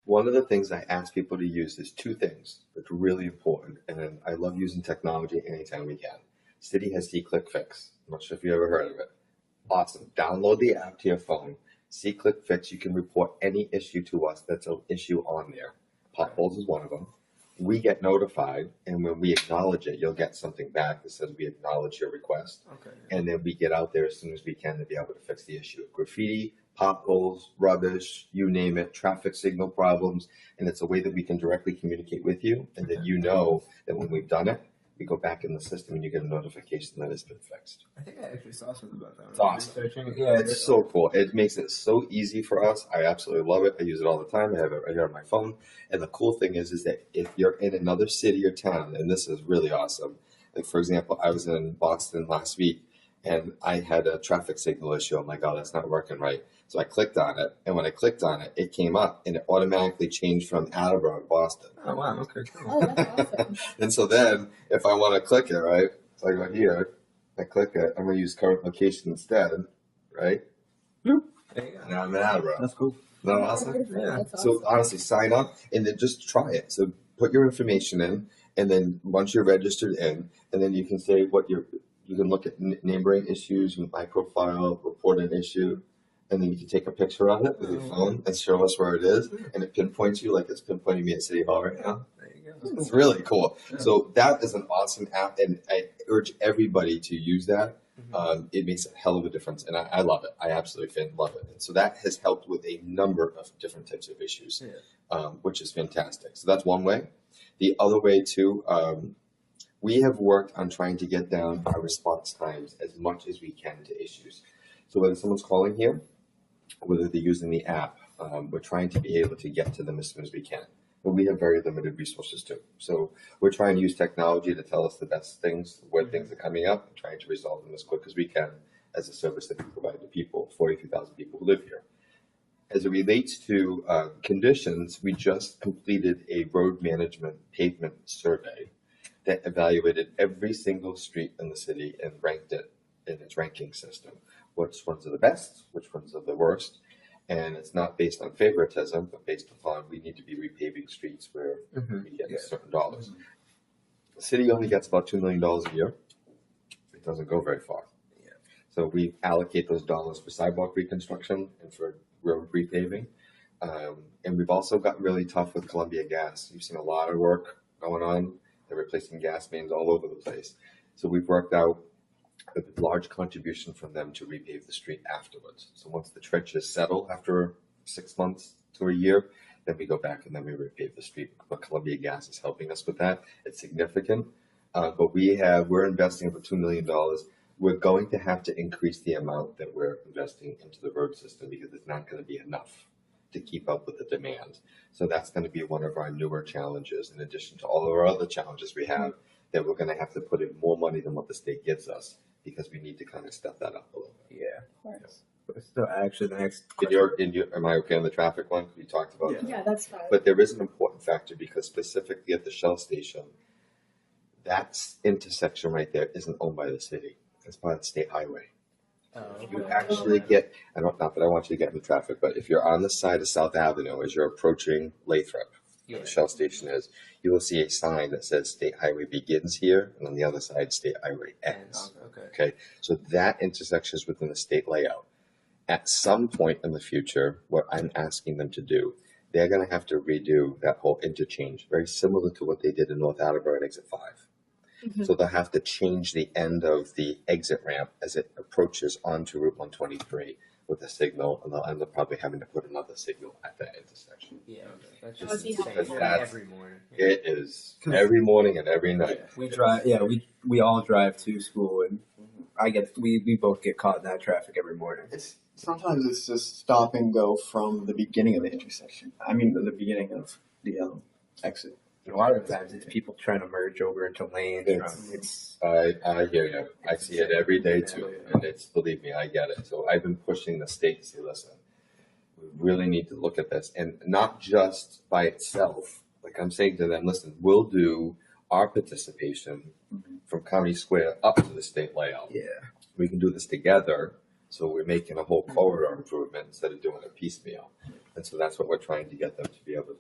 One of the things I ask people to use is two things that's really important, and I love using technology anytime we can. City has C-Click Fix. I'm not sure if you ever heard of it. Awesome. Download the app to your phone. C-Click Fix, you can report any issue to us that's an issue on there. Potholes is one of them. We get notified, and when we acknowledge it, you'll get something back that says we acknowledge your request. Okay. And then we get out there as soon as we can to be able to fix the issue. Graffiti, potholes, rubbish, you name it, traffic signal problems, and it's a way that we can directly communicate with you, and that you know that when we've done it, we go back in the system and you get a notification that it's been fixed. I think I actually saw something about that. It's awesome. Yeah, it's so cool. It makes it so easy for us. I absolutely love it. I use it all the time. I have it right here on my phone. And the cool thing is that if you're in another city or town, and this is really awesome. Like, for example, I was in Boston last week and I had a traffic signal issue. I'm like, oh, that's not working right. So I clicked on it, and when I clicked on it, it came up, and it automatically changed from Attleboro to Boston. Oh, wow, okay, cool. Oh, that's awesome. And so then, if I want to click it, right, so I go here, I click it, I'm going to use current location instead, right? There you go. And I'm in Attleboro. That's cool. Isn't that awesome? Yeah. That's So awesome. honestly, sign up, and then just try it. So put your information in, and then once you're registered in, and then you can say what you can look at neighboring issues, my profile, report an issue, and then you can take a picture of it with your phone and show us where it is, and it pinpoints you like it's pinpointing me at City Hall right now. There you go. It's really cool. So that is an awesome app, and I urge everybody to use that. It makes a hell of a difference, and I love it. I absolutely love it. And so that has helped with a number of different types of issues, which is fantastic. So that's one way. The other way, too, we have worked on trying to get down our response times as much as we can to issues. So whether someone's calling here, whether they're using the app, we're trying to be able to get to them as soon as we can. But we have very limited resources too. So we're trying to use technology to tell us the best things, where things are coming up, and trying to resolve them as quick as we can as a service that we provide to people, 42,000 people who live here. As it relates to conditions, we just completed a road management pavement survey that evaluated every single street in the city and ranked it in its ranking system. Which ones are the best, which ones are the worst. And it's not based on favoritism, but based upon we need to be repaving streets where we get certain dollars. The city only gets about $2 million a year. It doesn't go very far. So we allocate those dollars for sidewalk reconstruction and for road repaving. And we've also got really tough with Columbia Gas. You've seen a lot of work going on. They're replacing gas mains all over the place. So we've worked out a large contribution from them to repave the street afterwards. So once the trenches settle after 6 months to a year, then we go back and then we repave the street. But Columbia Gas is helping us with that. It's significant. But we're investing over $2 million. We're going to have to increase the amount that we're investing into the road system because it's not going to be enough to keep up with the demand. So that's going to be one of our newer challenges, in addition to all of our other challenges we have, that we're going to have to put in more money than what the state gives us, because we need to kind of step that up a little bit. Yeah. Of course. So actually, the next Am I okay on the traffic one? You talked about that. Yeah, that's fine. But there is an important factor, because specifically at the Shell station, that intersection right there isn't owned by the city. It's by the state highway. You actually get, not that I want you to get in the traffic, but if you're on the side of South Avenue as you're approaching Lathrop, where the Shell station is, you will see a sign that says State Highway begins here, and on the other side, State Highway ends. Okay, so that intersection is within the state layout. At some point in the future, what I'm asking them to do, they're going to have to redo that whole interchange, very similar to what they did in North Attleboro at Exit 5. So they'll have to change the end of the exit ramp as it approaches onto Route 123 with a signal, and they'll end up probably having to put another signal at that intersection. Yeah, that's That would be just helpful. every morning. It is every morning and every night. We drive. Yeah, we all drive to school, and we both get caught in that traffic every morning. Sometimes it's just stop and go from the beginning of the intersection. I mean, the beginning of the exit. A lot of times it's people trying to merge over into lanes. I hear you. I see it every day too, and believe me, I get it. So I've been pushing the state to say, listen, we really need to look at this, and not just by itself. Like I'm saying to them, listen, we'll do our participation from County Square up to the state layout. Yeah, we can do this together. So we're making a whole corridor improvement instead of doing it piecemeal. And so that's what we're trying to get them to be able